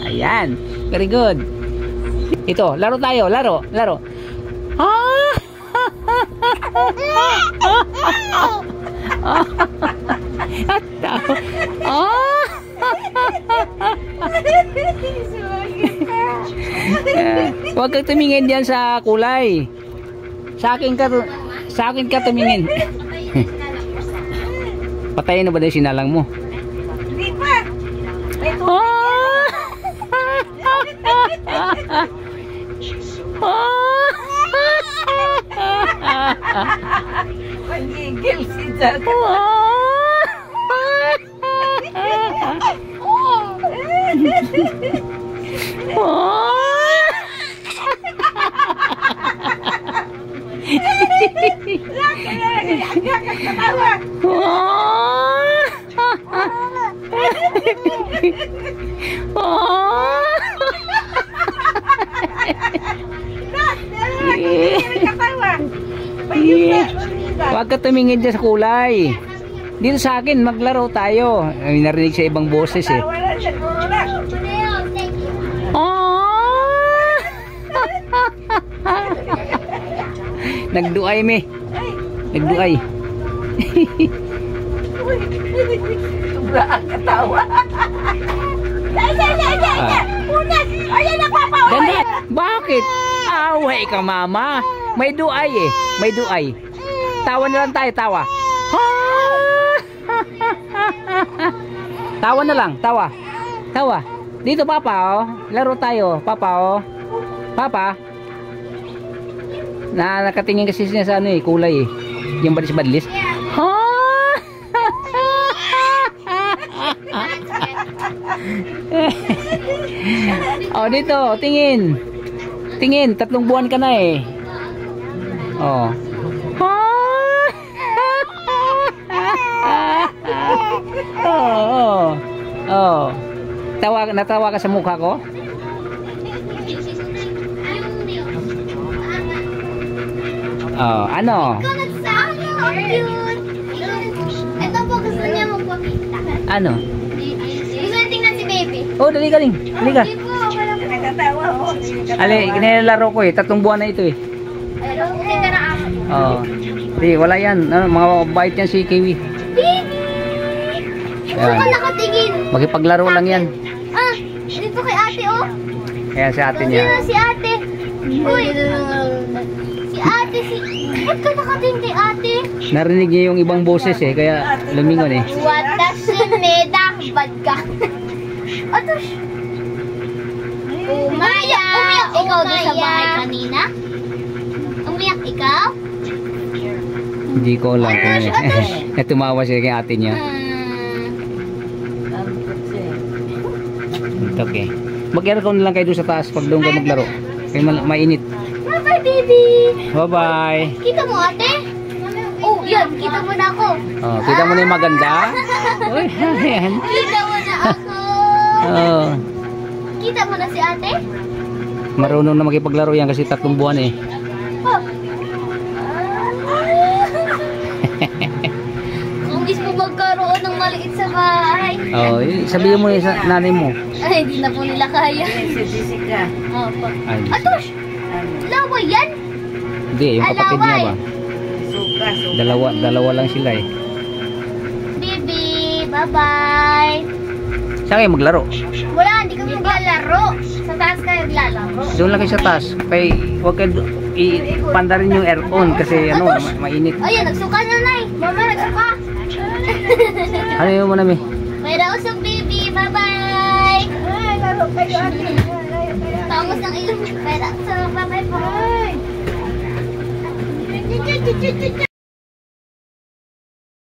Ayan. Very good. Ito, laro tayo. Laro. Huwag kang tumingin diyan sa kulay. Sa akin ka tumingin. Patayin na ba yung sinalang mo? Hindi pa. Pagigil si Jack. Huwag ka tumingin dyan sa kulay. Dito sa akin, maglaro tayo. Ay, narinig sa ibang boses eh. Nagduay me. Nagduay. Sobra ang katawa. Ayan na papa. Ganda. Bakit? Away ka mama. May duay eh. May duay. Tawa na lang tayo, tawa. Tawa na lang, tawa. Tawa. Dito papa oh. Laro tayo, papa oh. Papa. Nakatingin kasi siya sa ano eh, kulay eh. Yung badis-badlis. Oh, dito, tingin. Tingin, 3 buwan ka na eh. Oh. Oh. Natawa ka sa mukha ko? Oh, ano? Ito po gusto niya magpakita. Ano? Gusto niya tingnan si baby. Oh, dali ka. Hindi po, wala po. Nagkatawa ho. Ali, nilalaro ko eh. 3 buwan na ito eh. Pero kasi ka na ako. Oh. Di, wala yan. Ano, mga bait yan si Kiwi. Baby! Ito ka nakatingin. Makipaglaro lang yan. Ah, dito kay ate oh. Kaya sa atin Sino yan. si ate? Uy! Si ate, ba't ka nakatingin kay ate? Narinig niya yung ibang boses eh. Kaya lumingon eh. Watashi-meda, bad ka. Atosh! Umiyak ikaw doon sa bahay kanina? Umiyak ikaw? Hindi ko alam kung tumawa siya kay ate niya. Okay. Mag-aircon na lang kayo doon sa taas pag doon ka maglaro. Kaya mainit. Bye-bye, baby! Bye-bye! Kita mo, ate? Oh, yan. Kita mo na ako. Oh, kita mo na yung maganda? Uy, yan. Kita mo na ako. Oh, Kita mo na si ate? marunong na makipaglaro yan kasi 3 buwan eh. Oh. Kung gusto mo magkaroon ng maliit sa bahay. Oh, sabihin mo sa nanay mo. Ay, hindi na po nila kaya. Si Jessica. Opo. Ay, Atosh! Laway yan? hindi, yung kapatid niya ba? Suka. Dalawa lang sila eh. Baby, bye-bye. Saan kayo maglaro? Wala, hindi kami maglalaro. Sa taas kayo naglalaro. Doon lang kayo sa taas. Kaya huwag kayo ipanda rin yung aircon kasi ano, mainit. Ayan, nagsuka na na eh. Mama, nagsuka. Ano yung mo namin? May rausok, baby. Bye-bye. Ay, laro kayo ate. Tangos ng ilong. May rausok. Bye-bye po.